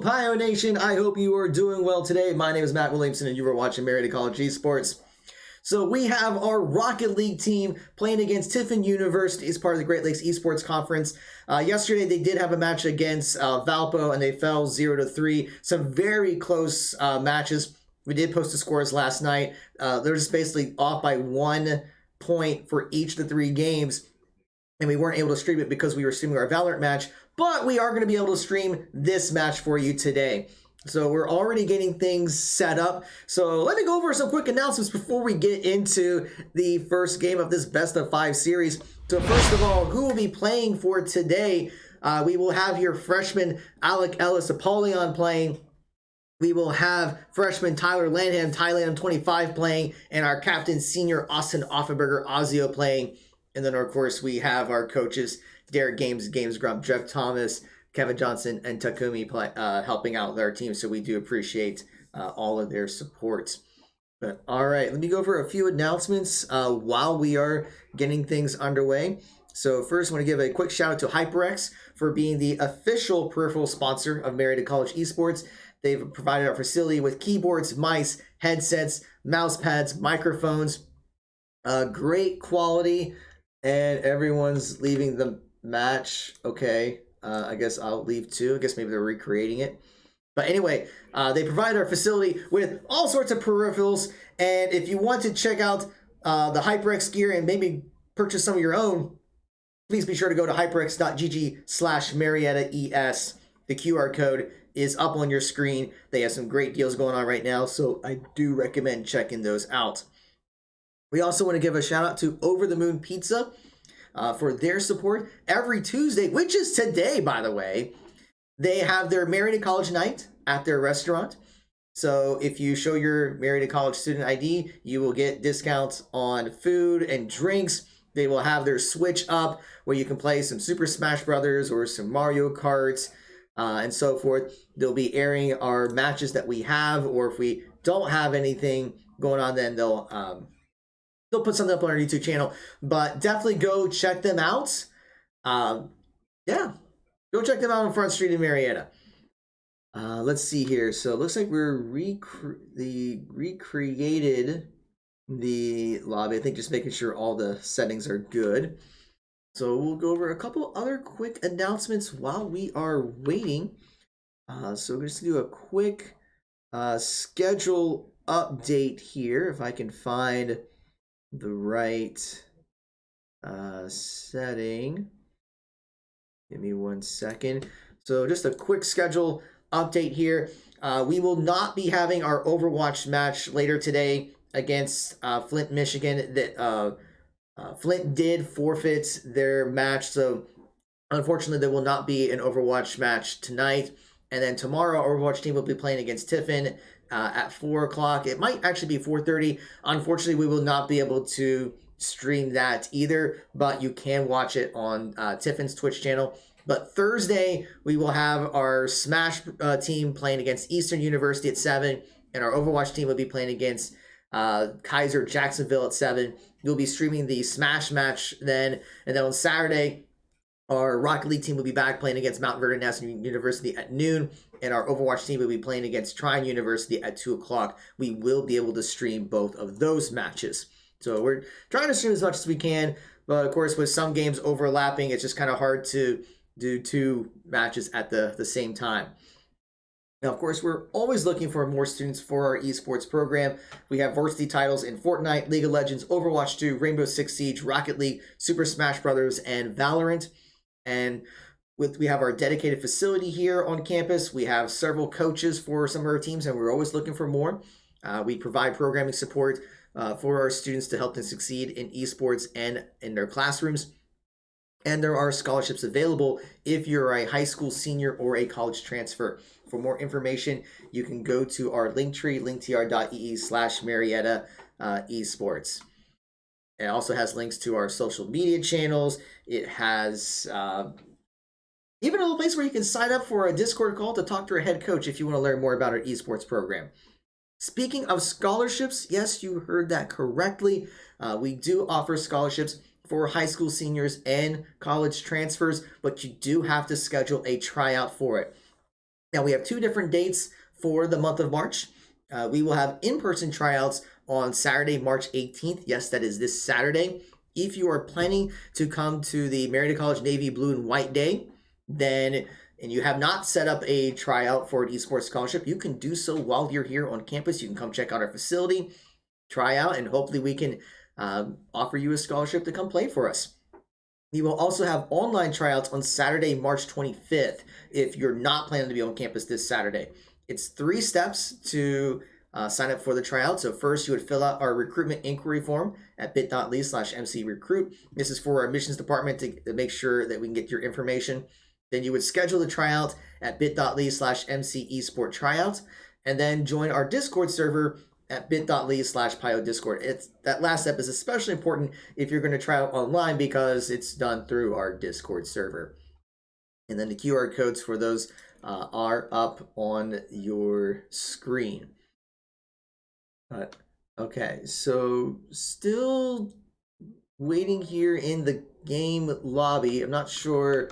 Pio Nation, I hope you are doing well today. My name is Matt Williamson and you are watching Marietta College Esports. So we have our Rocket League team playing against Tiffin University as part of the Great Lakes Esports Conference. Yesterday they did have a match against Valpo and they fell 0-3. Some very close matches. We did post the scores last night. They're just basically off by 1 point for each of the 3 games. And we weren't able to stream it because we were streaming our Valorant match, but we are going to be able to stream this match for you today. So we're already getting things set up. So let me go over some quick announcements before we get into the first game of this best of 5 series. So first of all, who will be playing for today? We will have here freshman Alec Ellis Apollyon playing. We will have freshman Tyler Lanham, Thailand 25 playing, and our captain senior Austin Offenberger Ozio playing. And then, of course, we have our coaches, Derek Games Grump, Jeff Thomas, Kevin Johnson, and Takumi helping out with our team. So we do appreciate all of their support. But all right, let me go over a few announcements while we are getting things underway. So first, I want to give a quick shout out to HyperX for being the official peripheral sponsor of Marietta College Esports. They've provided our facility with keyboards, mice, headsets, mouse pads, microphones, great quality. And everyone's leaving the match. Okay, I guess I'll leave too. I guess maybe they're recreating it. But anyway, they provide our facility with all sorts of peripherals. And if you want to check out the HyperX gear and maybe purchase some of your own, please be sure to go to hyperx.gg/MariettaES. The QR code is up on your screen. They have some great deals going on right now, so I do recommend checking those out. We also want to give a shout out to Over the Moon Pizza for their support. Every Tuesday, which is today, by the way, they have their Marietta College night at their restaurant. So if you show your Marietta College student ID, you will get discounts on food and drinks. They will have their Switch up where you can play some Super Smash Brothers or some Mario Karts and so forth. They'll be airing our matches that we have, or if we don't have anything going on, then they'll put something up on our YouTube channel, but definitely go check them out. Go check them out on Front Street in Marietta. Let's see here. So it looks like we're recreated the lobby. I think just making sure all the settings are good. So we'll go over a couple other quick announcements while we are waiting. So we're just gonna do a quick schedule update here, if I can find the right setting. Give me 1 second. So just a quick schedule update here. We will not be having our Overwatch match later today against Flint, Michigan. That Flint did forfeit their match, so unfortunately there will not be an Overwatch match tonight. And then tomorrow, our Overwatch team will be playing against Tiffin at 4 o'clock. It might actually be 4:30. Unfortunately, we will not be able to stream that either, but you can watch it on Tiffin's Twitch channel. But Thursday, we will have our Smash team playing against Eastern University at 7, and our Overwatch team will be playing against Kaiser Jacksonville at 7. We'll be streaming the Smash match then, and then on Saturday, our Rocket League team will be back playing against Mount Vernon National University at noon, and our Overwatch team will be playing against Trine University at 2 o'clock. We will be able to stream both of those matches. So we're trying to stream as much as we can, but of course with some games overlapping, it's just kind of hard to do 2 matches at the same time. Now, of course, we're always looking for more students for our esports program. We have varsity titles in Fortnite, League of Legends, Overwatch 2, Rainbow Six Siege, Rocket League, Super Smash Brothers, and Valorant. And we have our dedicated facility here on campus. We have several coaches for some of our teams, and we're always looking for more. We provide programming support for our students to help them succeed in esports and in their classrooms. And there are scholarships available if you're a high school senior or a college transfer. For more information, you can go to our Linktree, linktr.ee/Marietta Esports. It also has links to our social media channels. It has even a little place where you can sign up for a Discord call to talk to our head coach if you want to learn more about our esports program. Speaking of scholarships, yes, you heard that correctly. We do offer scholarships for high school seniors and college transfers, but you do have to schedule a tryout for it. Now, we have 2 different dates for the month of March. We will have in-person tryouts on Saturday, March 18th. Yes, that is this Saturday. If you are planning to come to the Marietta College Navy Blue and White Day, then and you have not set up a tryout for an esports scholarship, you can do so while you're here on campus. You can come check out our facility, try out, and hopefully we can offer you a scholarship to come play for us. We will also have online tryouts on Saturday, March 25th, if you're not planning to be on campus this Saturday. It's 3 steps to sign up for the tryout. So first, you would fill out our recruitment inquiry form at bit.ly/mcrecruit. This is for our admissions department to make sure that we can get your information. Then you would schedule the tryout at bit.ly/mcesporttryout, and then join our Discord server at bit.ly/pyodiscord. That last step is especially important if you're going to try out online because it's done through our Discord server. And then the QR codes for those are up on your screen. Okay, so still waiting here in the game lobby. I'm not sure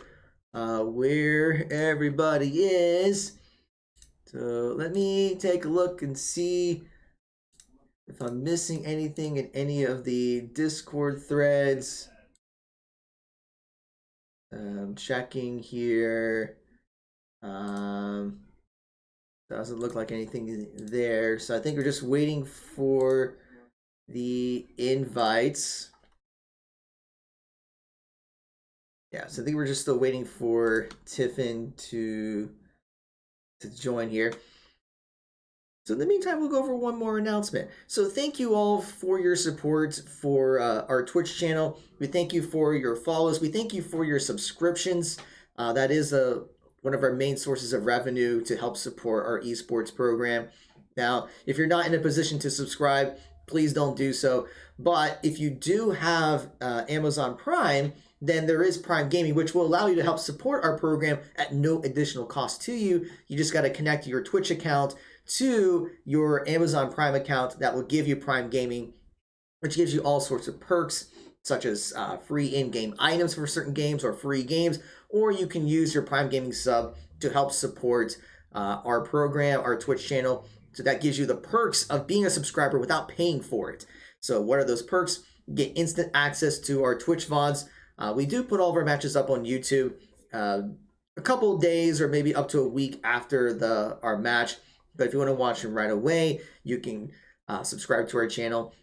where everybody is. So let me take a look and see if I'm missing anything in any of the Discord threads. I'm checking here. Doesn't look like anything there. So I think we're just waiting for the invites. Yeah, so I think we're just still waiting for Tiffin to join here. So in the meantime, we'll go over one more announcement. So thank you all for your support for our Twitch channel. We thank you for your follows. We thank you for your subscriptions. That is one of our main sources of revenue to help support our esports program. Now, if you're not in a position to subscribe, please don't do so. But if you do have Amazon Prime, then there is Prime Gaming, which will allow you to help support our program at no additional cost to you. You just got to connect your Twitch account to your Amazon Prime account. That will give you Prime Gaming, which gives you all sorts of perks, such as free in-game items for certain games or free games, or you can use your Prime Gaming sub to help support our program, our Twitch channel. So that gives you the perks of being a subscriber without paying for it. So what are those perks? You get instant access to our Twitch VODs. We do put all of our matches up on YouTube a couple of days or maybe up to a week after our match. But if you want to watch them right away, you can subscribe to our channel.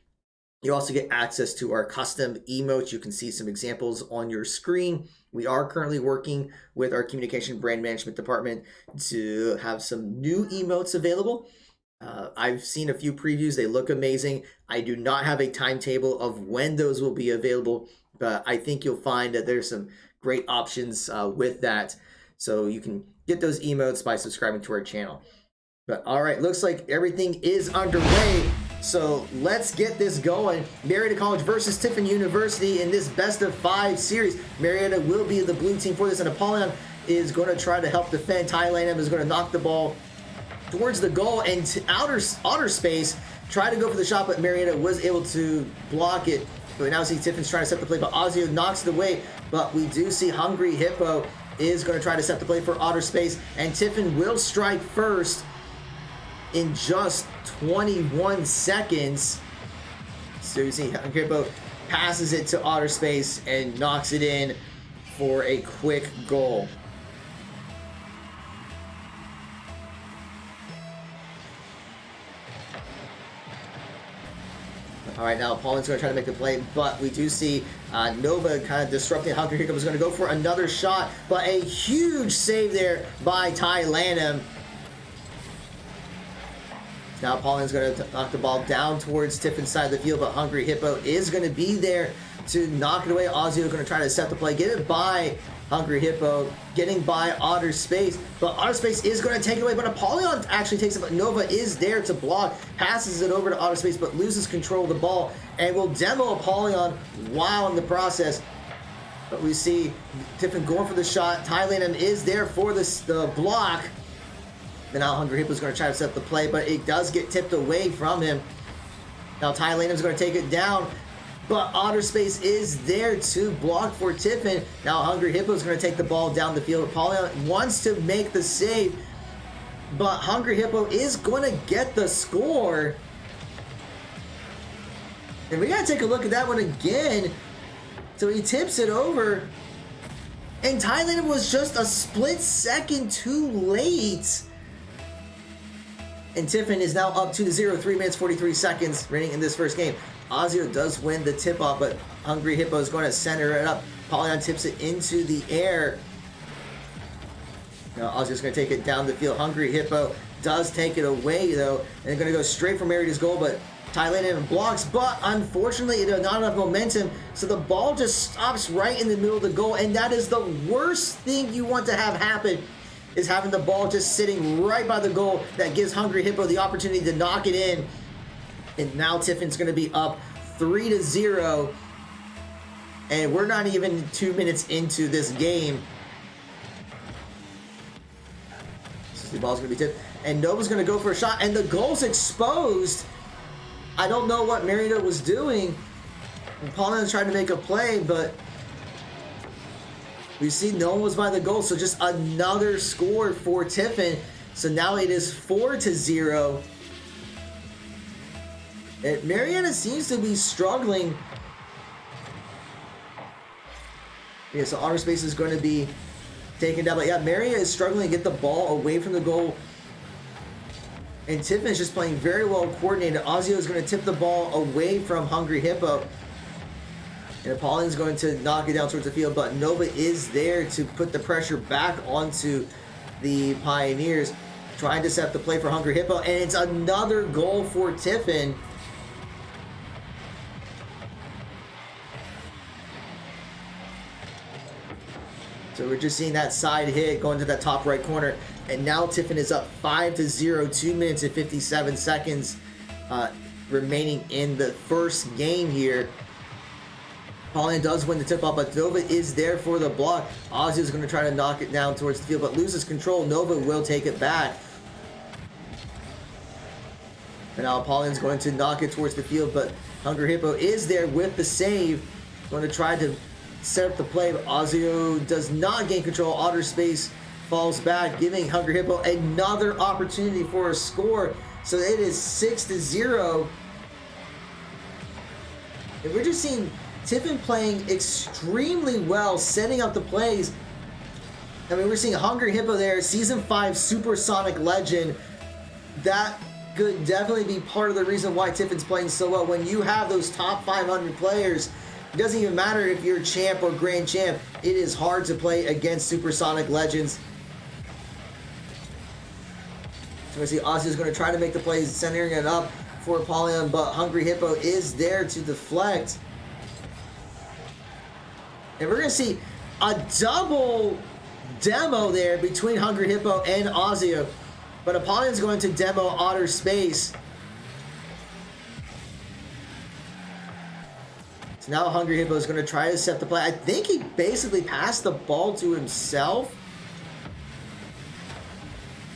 You also get access to our custom emotes. You can see some examples on your screen. We are currently working with our communication brand management department to have some new emotes available. I've seen a few previews. They look amazing. I do not have a timetable of when those will be available, but I think you'll find that there's some great options with that. So you can get those emotes by subscribing to our channel. But all right, looks like everything is underway. So let's get this going. Marietta College versus Tiffin University in this best of 5 series. Marietta will be the blue team for this, and Apollyon is going to try to help defend. Ty Lanham is going to knock the ball towards the goal and outer space. Try to go for the shot, but Marietta was able to block it. But now see Tiffin's trying to set the play, but Ozio knocks it away. But we do see Hungry Hippo is going to try to set the play for outer space, and Tiffin will strike first in just 21 seconds. So you see Hungry Hippo passes it to outer space and knocks it in for a quick goal. All right, now Paulin's going to try to make the play, but we do see Nova kind of disrupting. Hungry Hippo is going to go for another shot, but a huge save there by Ty Lanham. Now Paulin's going to knock the ball down towards Tiffin's side of the field, but Hungry Hippo is going to be there to knock it away. Ozio going to try to set the play, get it by Hungry Hippo, getting by Otter Space, but Otter Space is going to take it away, but Apollyon actually takes it, but Nova is there to block, passes it over to Otter Space, but loses control of the ball, and will demo Apollyon while in the process. But we see Tiffin going for the shot. Ty Lanham is there for the block. Then now Hungry Hippo is going to try to set the play, but it does get tipped away from him. Now Ty Lanham is going to take it down, but Otter Space is there to block for Tiffin. Now Hungry Hippo is going to take the ball down the field. Apollyon wants to make the save, but Hungry Hippo is going to get the score. And we got to take a look at that one again. So he tips it over. And Thailand was just a split second too late. And Tiffin is now up 2-0, 3 minutes 43 seconds remaining in this first game. Ozio does win the tip-off, but Hungry Hippo is going to center it up. Polyon tips it into the air. Now Ozio's going to take it down the field. Hungry Hippo does take it away, though. And they're going to go straight for Marietta's goal, but Thailand blocks. But unfortunately, it had not enough momentum, so the ball just stops right in the middle of the goal. And that is the worst thing you want to have happen, is having the ball just sitting right by the goal. That gives Hungry Hippo the opportunity to knock it in. And now Tiffin's going to be up 3-0. And we're not even 2 minutes into this game. So the ball's going to be tipped. And Nova's going to go for a shot. And the goal's exposed. I don't know what Marietta was doing. Paulina's trying to make a play, but we see no one was by the goal. So just another score for Tiffin. So now it is 4-0. And Marietta seems to be struggling. Yeah, so outer space is going to be taken down. But yeah, Marietta is struggling to get the ball away from the goal. And Tiffin is just playing very well coordinated. Ozio is going to tip the ball away from Hungry Hippo. And Apollon's going to knock it down towards the field. But Nova is there to put the pressure back onto the Pioneers. Trying to set up the play for Hungry Hippo. And it's another goal for Tiffin. So we're just seeing that side hit going to that top right corner. And now Tiffin is up 5-0, 2 minutes and 57 seconds remaining in the first game here. Pauline does win the tip-off, but Nova is there for the block. Ozzy is going to try to knock it down towards the field, but loses control. Nova will take it back. And now Pauline's going to knock it towards the field, but Hungry Hippo is there with the save. Going to try to set up the play, but Ozio does not gain control. Outer space falls back, giving Hungry Hippo another opportunity for a score. So it is 6-0. And we're just seeing Tiffin playing extremely well, setting up the plays. I mean, we're seeing Hungry Hippo there, Season 5 Supersonic Legend. That could definitely be part of the reason why Tiffin's playing so well. When you have those top 500 players, it doesn't even matter if you're champ or grand champ. It is hard to play against Supersonic Legends. So we see Ozzy's going to try to make the plays, centering it up for Apollyon, but Hungry Hippo is there to deflect. And we're going to see a double demo there between Hungry Hippo and Ozzy. But Apollyon's going to demo outer space. So now Hungry Hippo is going to try to set the play. I think he basically passed the ball to himself.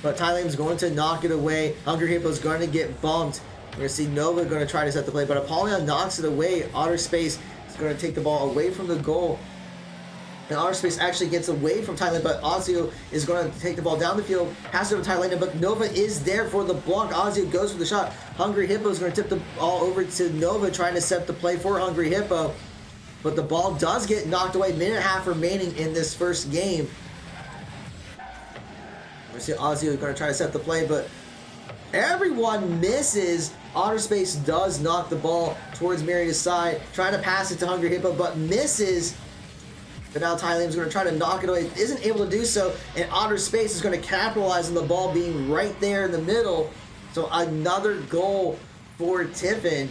But Thailand's going to knock it away. Hungry Hippo's going to get bumped. We're going to see Nova going to try to set the play. But Apollyon knocks it away. Outer space is going to take the ball away from the goal. And Outer Space actually gets away from Thailand, but Ozio is going to take the ball down the field, pass it over to Thailand, but Nova is there for the block. Ozio goes for the shot. Hungry Hippo is going to tip the ball over to Nova, trying to set the play for Hungry Hippo. But the ball does get knocked away. Minute and a half remaining in this first game. We see Ozio going to try to set the play, but everyone misses. Outer Space does knock the ball towards Marietta's side, trying to pass it to Hungry Hippo, but misses. But now Thailand's going to try to knock it away. Isn't able to do so. And Outer Space is going to capitalize on the ball being right there in the middle. So another goal for Tiffin.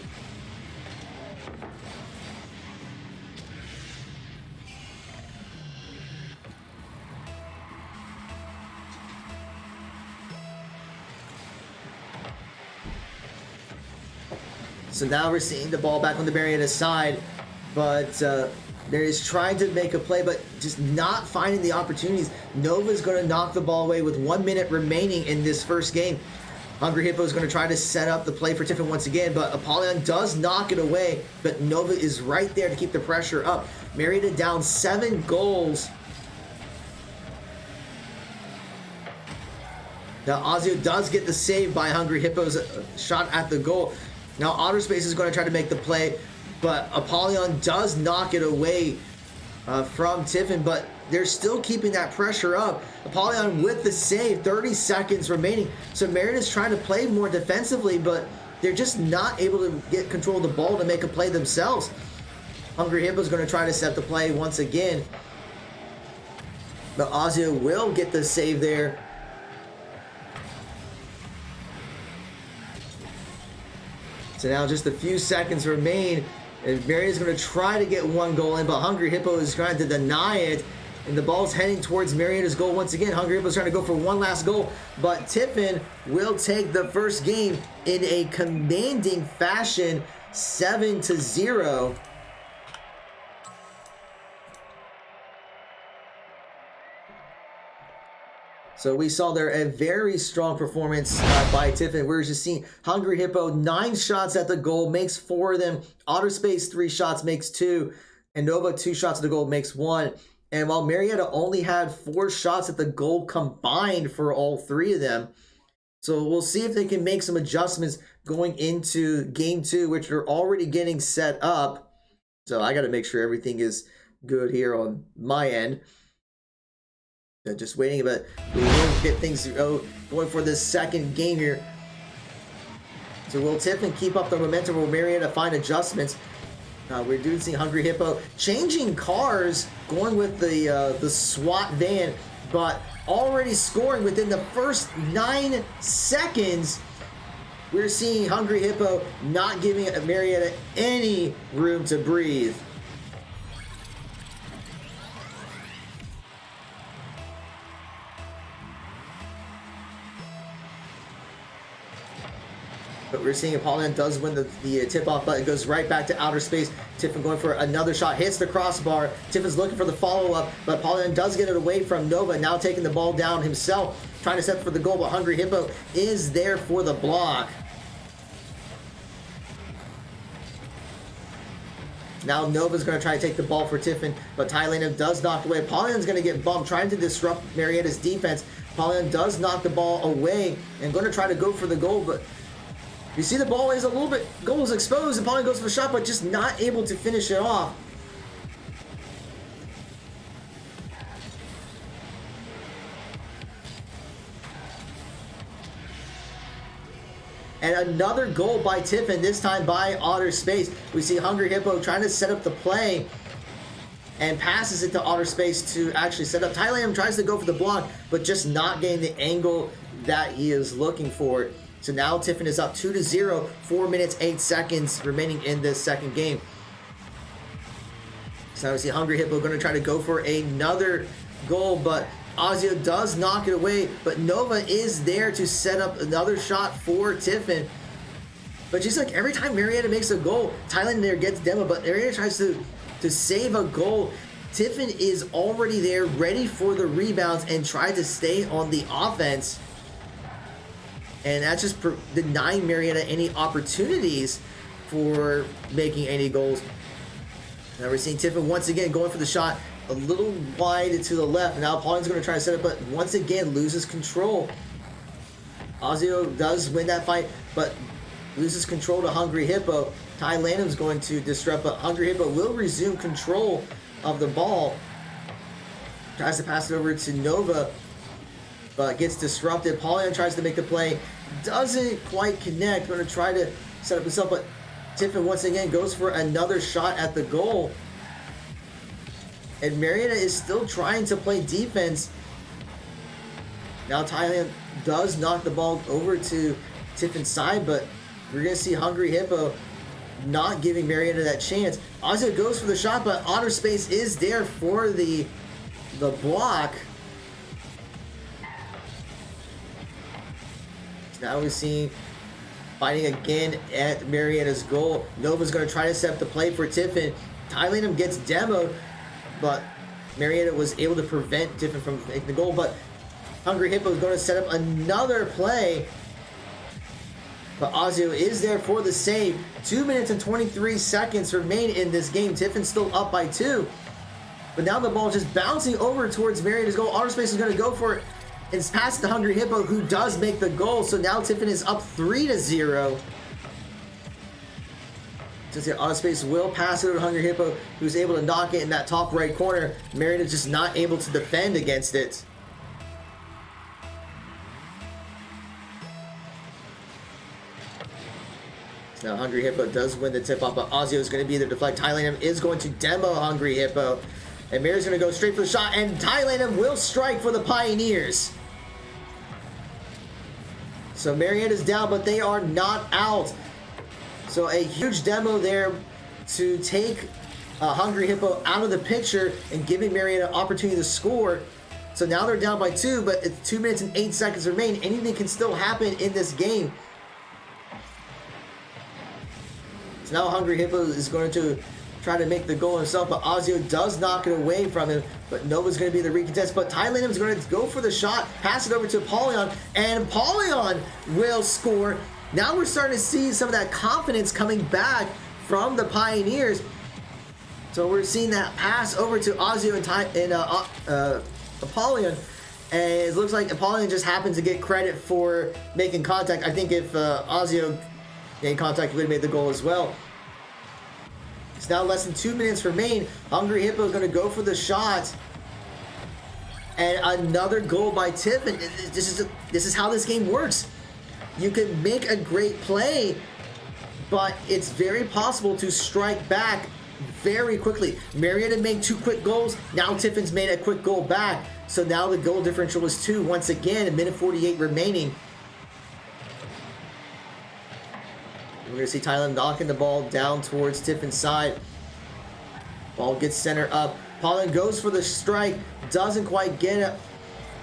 So now we're seeing the ball back on the Marietta side. But there is trying to make a play, but just not finding the opportunities. Nova's going to knock the ball away with 1 minute remaining in this first game. Hungry Hippo is going to try to set up the play for Tiffin once again, but Apollyon does knock it away, but Nova is right there to keep the pressure up. Marietta down 7 goals. Now Ozio does get the save by Hungry Hippo's shot at the goal. Now Otterspace is going to try to make the play, but Apollyon does knock it away from Tiffin, but they're still keeping that pressure up. Apollyon with the save, 30 seconds remaining. So Marietta's trying to play more defensively, but they're just not able to get control of the ball to make a play themselves. Hungry Hippo's going to try to set the play once again, but Ozio will get the save there. So now just a few seconds remain, and Marietta's going to try to get one goal in, but Hungry Hippo is trying to deny it, and the ball's heading towards Marietta's goal once again. Hungry Hippo's trying to go for one last goal, but Tiffin will take the first game in a commanding fashion, 7-0. So we saw there a very strong performance by Tiffin. We're just seeing Hungry Hippo, 9 shots at the goal, makes 4 of them. Otterspace, 3 shots, makes 2. And Nova, 2 shots at the goal, makes 1. And while Marietta only had 4 shots at the goal combined for all 3 of them. So we'll see if they can make some adjustments going into game 2, which are already getting set up. So I got to make sure everything is good here on my end. Just waiting, but we will get things going for this second game here. So will Tiffin keep up the momentum? Will Marietta find adjustments? We do see Hungry Hippo changing cars, going with the SWAT van, but already scoring within the first 9 seconds. We're seeing Hungry Hippo not giving Marietta any room to breathe. But we're seeing Apollyon does win the tip-off, but it goes right back to outer space. Tiffin going for another shot, hits the crossbar. Tiffin's looking for the follow-up, but Apollyon does get it away from Nova, now taking the ball down himself, trying to set for the goal, but Hungry Hippo is there for the block. Now Nova's going to try to take the ball for Tiffin, but Thailand does knock away. Apollyon's going to get bumped, trying to disrupt Marietta's defense. Apollyon does knock the ball away and going to try to go for the goal, but you see the ball is a little bit, goal is exposed. Apollyon goes for the shot, but just not able to finish it off. And another goal by Tiffin, this time by Otter Space. We see Hungry Hippo trying to set up the play and passes it to Otter Space to actually set up. Thailand tries to go for the block, but just not getting the angle that he is looking for. So now Tiffin is up 2-0, 4 minutes, 8 seconds remaining in this second game. So now we see Hungry Hippo going to try to go for another goal, but Ozio does knock it away, but Nova is there to set up another shot for Tiffin. But just like every time Marietta makes a goal, Thailand there gets demo, but Marietta tries to save a goal. Tiffin is already there, ready for the rebounds and try to stay on the offense. And that's just denying Marietta any opportunities for making any goals. Now we're seeing Tiffin once again going for the shot a little wide to the left. Now Apollyon's going to try to set it, but once again loses control. Ozio does win that fight, but loses control to Hungry Hippo. Ty Lanham's going to disrupt, but Hungry Hippo will resume control of the ball. Tries to pass it over to Nova, but gets disrupted. Apollyon tries to make the play, doesn't quite connect. Going to try to set up himself, but Tiffin once again goes for another shot at the goal. And Marietta is still trying to play defense. Now Thailand does knock the ball over to Tiffin's side, but we're going to see Hungry Hippo not giving Marietta that chance. Ozio goes for the shot, but Otter Space is there for the block. Now we're seeing fighting again at Marietta's goal. Nova's going to try to set up the play for Tiffin. Thailand gets demoed, but Marietta was able to prevent Tiffin from making the goal. But Hungry Hippo is going to set up another play. But Ozio is there for the save. 2 minutes and 23 seconds remain in this game. Tiffin's still up by 2. But now the ball is just bouncing over towards Marietta's goal. Outer Space is going to go for it. It's past the Hungry Hippo, who does make the goal. So now Tiffin is up 3-0. Since the Autospace will pass it over to Hungry Hippo, who's able to knock it in that top right corner. Marietta just not able to defend against it. Now Hungry Hippo does win the tip-off, but Ozio is going to be the deflect. Thailand is going to demo Hungry Hippo. And Maria's going to go straight for the shot, and Thailand will strike for the Pioneers. So Marietta's down, but they are not out. So a huge demo there to take Hungry Hippo out of the picture and giving Marietta an opportunity to score. So now they're down by 2, but it's 2 minutes and 8 seconds remain. Anything can still happen in this game. So now Hungry Hippo is going to try to make the goal himself, but Ozio does knock it away from him. But Nova's going to be the recontest, but Thailand is going to go for the shot, pass it over to Apollyon, and Apollyon will score. Now we're starting to see some of that confidence coming back from the Pioneers. So we're seeing that pass over to Ozio and Apollyon, and it looks like Apollyon just happened to get credit for making contact. I think if Ozio made contact, he would have made the goal as well. It's now less than 2 minutes remain. Hungry Hippo is going to go for the shot. And another goal by Tiffin. This is how this game works. You can make a great play, but it's very possible to strike back very quickly. Marietta made 2 quick goals. Now Tiffin's made a quick goal back. So now the goal differential is 2 once again, a minute 48 remaining. We're going to see Thailand knocking the ball down towards Tiffin's side. Ball gets center up. Apollyon goes for the strike. Doesn't quite get it.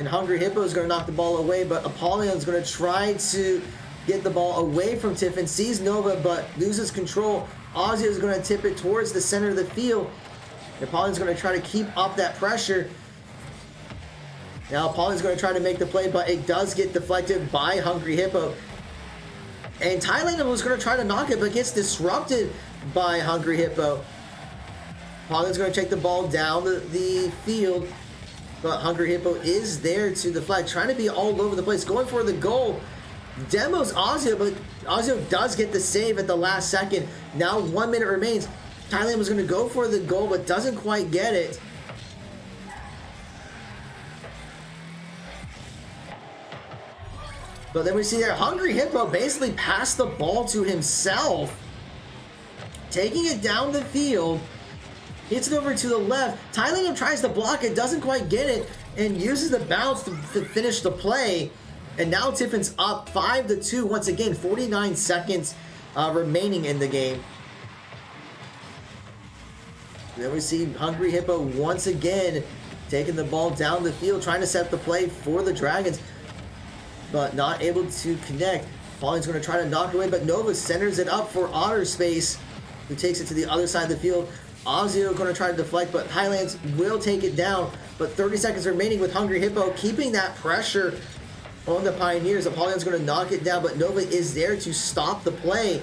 And Hungry Hippo is going to knock the ball away. But Apollyon is going to try to get the ball away from Tiffin. Sees Nova but loses control. Ozio is going to tip it towards the center of the field. And Apollyon is going to try to keep up that pressure. Now Apollyon is going to try to make the play, but it does get deflected by Hungry Hippo. And Thailand was going to try to knock it, but gets disrupted by Hungry Hippo. Apollion's going to take the ball down the field, but Hungry Hippo is there to deflect, trying to be all over the place, going for the goal. Demos Ozio, but Ozio does get the save at the last second. Now 1 minute remains. Thailand was going to go for the goal, but doesn't quite get it. But then we see there, Hungry Hippo basically passed the ball to himself, taking it down the field, hits it over to the left. Thailand tries to block it, doesn't quite get it, and uses the bounce to finish the play. And now Tiffin's up 5-2 once again, 49 seconds remaining in the game. And then we see Hungry Hippo once again taking the ball down the field, trying to set the play for the Dragons, but not able to connect. Apollyon's going to try to knock it away, but Nova centers it up for Otterspace, who takes it to the other side of the field. Ozio going to try to deflect, but Highlands will take it down. But 30 seconds remaining with Hungry Hippo, keeping that pressure on the Pioneers. Apollion's going to knock it down, but Nova is there to stop the play.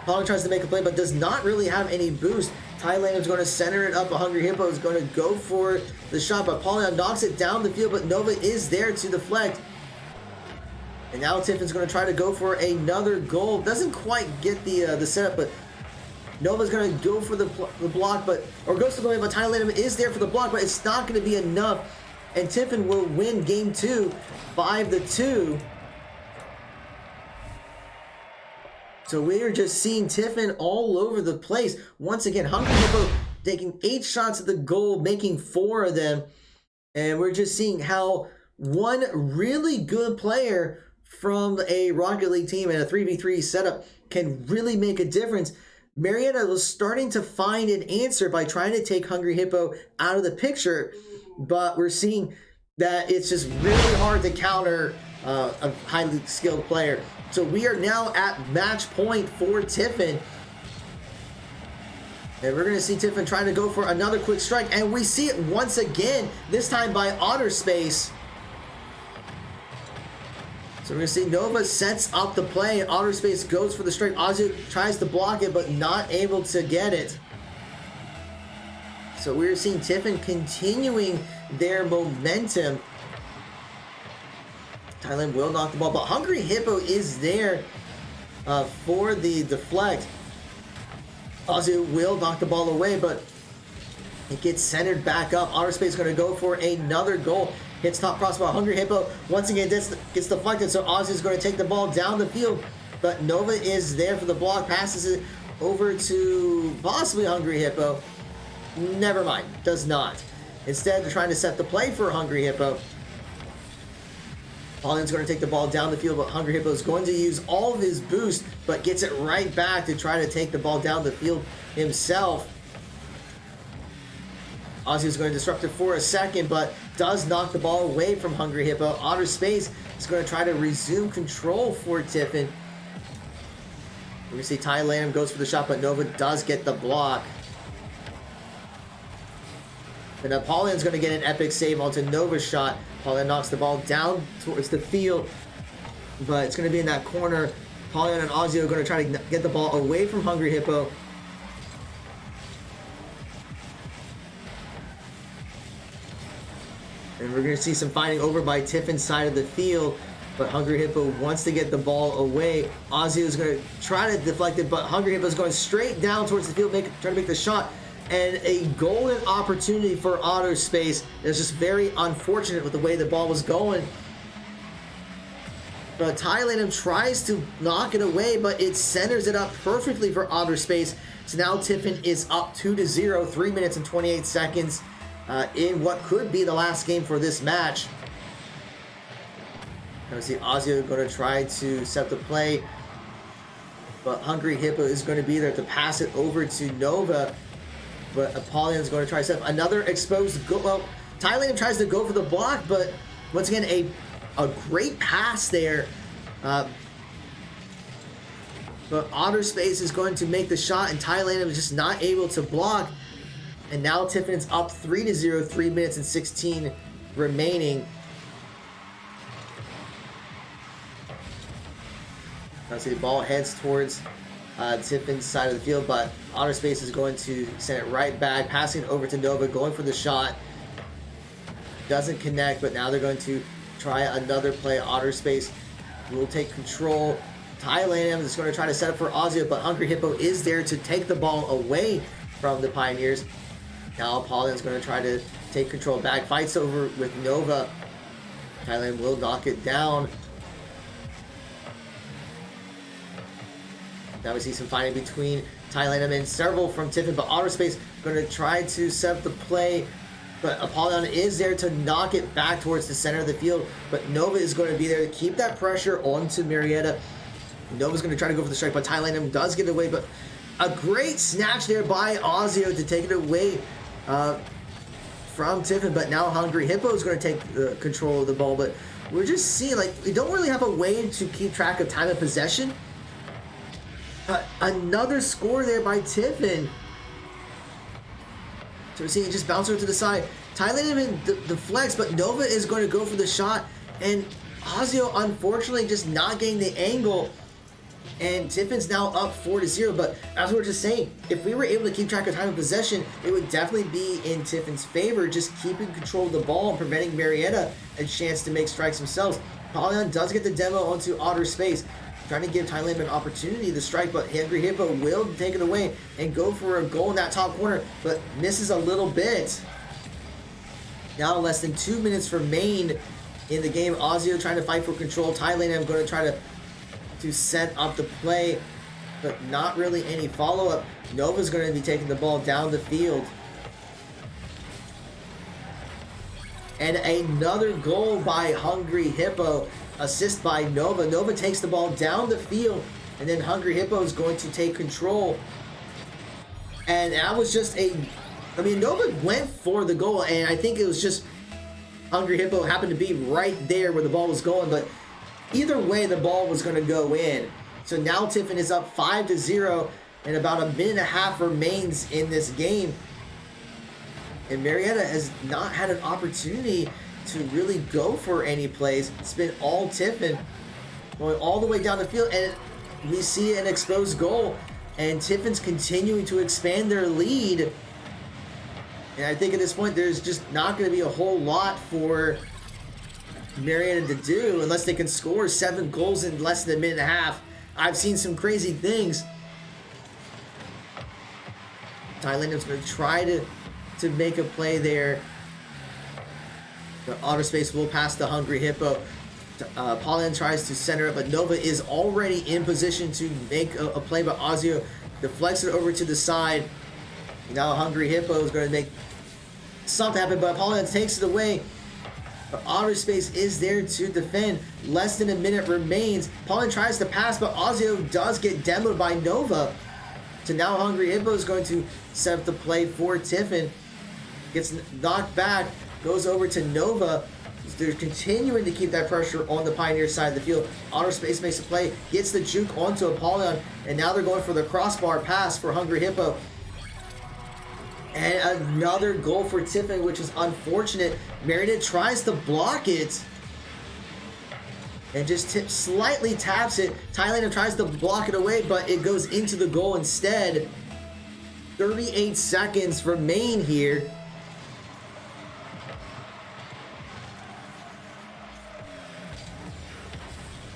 Apollion tries to make a play, but does not really have any boost. Thailand is going to center it up, but Hungry Hippo is going to go for the shot, but Apollyon knocks it down the field, but Nova is there to deflect. And now Tiffin's going to try to go for another goal. Doesn't quite get the setup, but Nova's going to go for the block, or goes to the way, but Thailand is there for the block, but it's not going to be enough. And Tiffin will win game 2, 5-2. So we're just seeing Tiffin all over the place. Once again, Hungry Hippo taking 8 shots at the goal, making 4 of them. And we're just seeing how one really good player from a Rocket League team and a 3v3 setup can really make a difference. Marietta was starting to find an answer by trying to take Hungry Hippo out of the picture, but we're seeing that it's just really hard to counter a highly skilled player. So we are now at match point for Tiffin. And we're going to see Tiffin trying to go for another quick strike. And we see it once again, this time by Otterspace. So we're going to see Nova sets up the play. Otterspace goes for the strike. Ozio tries to block it, but not able to get it. So we're seeing Tiffin continuing their momentum. Thailand will knock the ball, but Hungry Hippo is there for the deflect. Ozio will knock the ball away, but it gets centered back up. Outer Space going to go for another goal. Hits top crossbar. Hungry Hippo once again gets deflected, so Ozzy is going to take the ball down the field. But Nova is there for the block. Passes it over to possibly Hungry Hippo. Never mind. Does not. Instead, they're trying to set the play for Hungry Hippo. Paulian's going to take the ball down the field, but Hungry Hippo is going to use all of his boost, but gets it right back to try to take the ball down the field himself. Ozzy is going to disrupt it for a second, but does knock the ball away from Hungry Hippo. Outer Space is going to try to resume control for Tiffin. We're going to see Ty Lanham goes for the shot, but Nova does get the block. And Paulian's going to get an epic save onto Nova's shot. Paulian knocks the ball down towards the field, but it's going to be in that corner. Paulian and Ozzy are going to try to get the ball away from Hungry Hippo. And we're going to see some fighting over by Tiffin's side of the field, but Hungry Hippo wants to get the ball away. Ozzy is going to try to deflect it, but Hungry Hippo is going straight down towards the field, trying to make the shot. And a golden opportunity for Outer Space. It was just very unfortunate with the way the ball was going. But Ty Lanham tries to knock it away, but it centers it up perfectly for Outer Space. So now Tiffin is up 2-0, 3 minutes and 28 seconds in what could be the last game for this match. Now we see Ozzy going to try to set the play, but Hungry Hippo is going to be there to pass it over to Nova. But Apollion's going to try to set up another exposed goal. Well, Ty Lanham tries to go for the block, but once again, a great pass there. But Outer Space is going to make the shot, and Ty Lanham is just not able to block. And now Tiffin's up 3-0, 3 minutes and 16 remaining. Now see the ball heads towards Tiffin's side of the field, but Outer Space is going to send it right back, passing it over to Nova, going for the shot. Doesn't connect, but now they're going to try another play. Outer Space will take control. Ty Lanham is going to try to set up for Ozzy, but Hungry Hippo is there to take the ball away from the Pioneers. Now Apollion's going to try to take control back, fights over with Nova. Ty Lanham will knock it down. Now we see some fighting between Ty Lanham and several from Tiffin, but Outer Space going to try to set up the play, but Apollon is there to knock it back towards the center of the field, but Nova is going to be there to keep that pressure onto Marietta. Nova's going to try to go for the strike, but Ty Lanham does get it away, but a great snatch there by Ozio to take it away from Tiffin, but now Hungry Hippo is going to take control of the ball, but we're just seeing, like, we don't really have a way to keep track of time of possession. Another score there by Tiffin. So we're seeing it just bounce over to the side. Ty Lanham deflects, but Nova is going to go for the shot. And Ozio, unfortunately, just not getting the angle. And Tiffin's now up 4-0. But as we were just saying, if we were able to keep track of time of possession, it would definitely be in Tiffin's favor, just keeping control of the ball and preventing Marietta a chance to make strikes themselves. Paulion does get the demo onto Outer Space, trying to give Ty Lanham an opportunity to strike, but Hungry Hippo will take it away and go for a goal in that top corner, but misses a little bit. Now less than 2 minutes remain in the game. Ozio trying to fight for control. Ty Lanham going to try to set up the play, but not really any follow-up. Nova's going to be taking the ball down the field. And another goal by Hungry Hippo. Assist by Nova. Nova takes the ball down the field, and then Hungry Hippo is going to take control. And that was just Nova went for the goal, and I think it was just Hungry Hippo happened to be right there where the ball was going, but either way, the ball was going to go in. So now Tiffin is up 5-0, and about a minute and a half remains in this game. And Marietta has not had an opportunity to really go for any plays. It's been all Tiffin going all the way down the field, and we see an exposed goal, and Tiffin's continuing to expand their lead. And I think at this point, there's just not going to be a whole lot for Marietta to do unless they can score 7 goals in less than a minute and a half. I've seen some crazy things. Thailand's going to try to make a play there. The outer space will pass the Hungry Hippo. Paulian tries to center it, but Nova is already in position to make a play, but Ozio deflects it over to the side. Now Hungry Hippo is going to make something happen, but Paulian takes it away. But outer space is there to defend. Less than a minute remains. Paulian tries to pass, but Ozio does get demoed by Nova. So now Hungry Hippo is going to set up the play for Tiffin. Gets knocked back, goes over to Nova. They're continuing to keep that pressure on the Pioneer side of the field. Outer space makes a play, gets the juke onto Apollyon, and now they're going for the crossbar pass for Hungry Hippo. And another goal for Tiffin, which is unfortunate. Marietta tries to block it and just slightly taps it. Thailand tries to block it away, but it goes into the goal instead. 38 seconds remain here.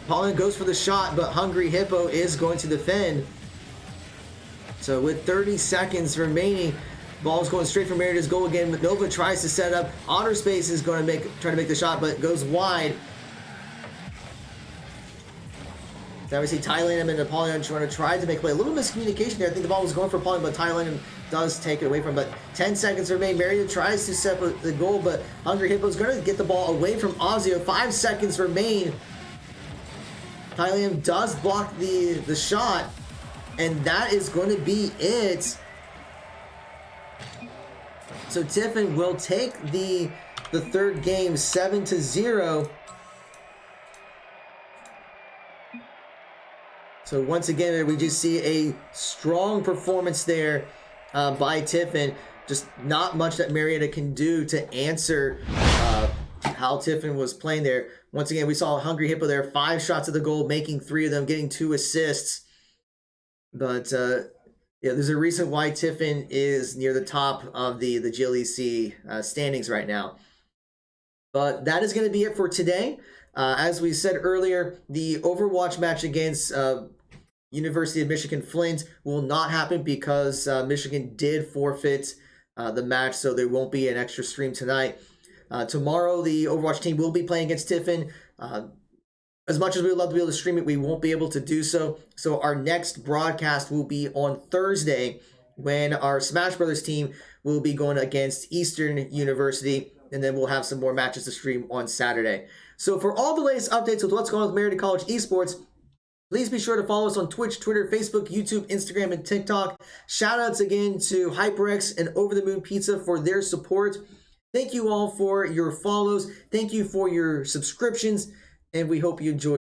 Paulian goes for the shot, but Hungry Hippo is going to defend. So with 30 seconds remaining, ball's going straight for Marietta's goal again. Nova tries to set up. Outer space is going to try to make the shot, but goes wide. Now we see Thailand and Apollyon try to make a play. A little miscommunication there. I think the ball was going for Apollyon, but Thailand does take it away from him. But 10 seconds remain. Marietta tries to set up the goal, but Hungry Hippo is going to get the ball away from Ozio. 5 seconds remain. Thailand does block the shot, and that is going to be it. So Tiffin will take the third game 7-0. So once again, we just see a strong performance there by Tiffin. Just not much that Marietta can do to answer how Tiffin was playing there. Once again, we saw Hungry Hippo there, 5 shots at the goal, making 3 of them, getting 2 assists. But yeah, there's a reason why Tiffin is near the top of the GLEC standings right now. But that is going to be it for today. As we said earlier, the Overwatch match against University of Michigan Flint will not happen because Michigan did forfeit the match, so there won't be an extra stream tonight. Tomorrow, the Overwatch team will be playing against Tiffin. As much as we would love to be able to stream it, we won't be able to do so. So our next broadcast will be on Thursday when our Smash Brothers team will be going against Eastern University, and then we'll have some more matches to stream on Saturday. So for all the latest updates with what's going on with Marietta College Esports, please be sure to follow us on Twitch, Twitter, Facebook, YouTube, Instagram, and TikTok. Shoutouts again to HyperX and Over the Moon Pizza for their support. Thank you all for your follows. Thank you for your subscriptions, and we hope you enjoy.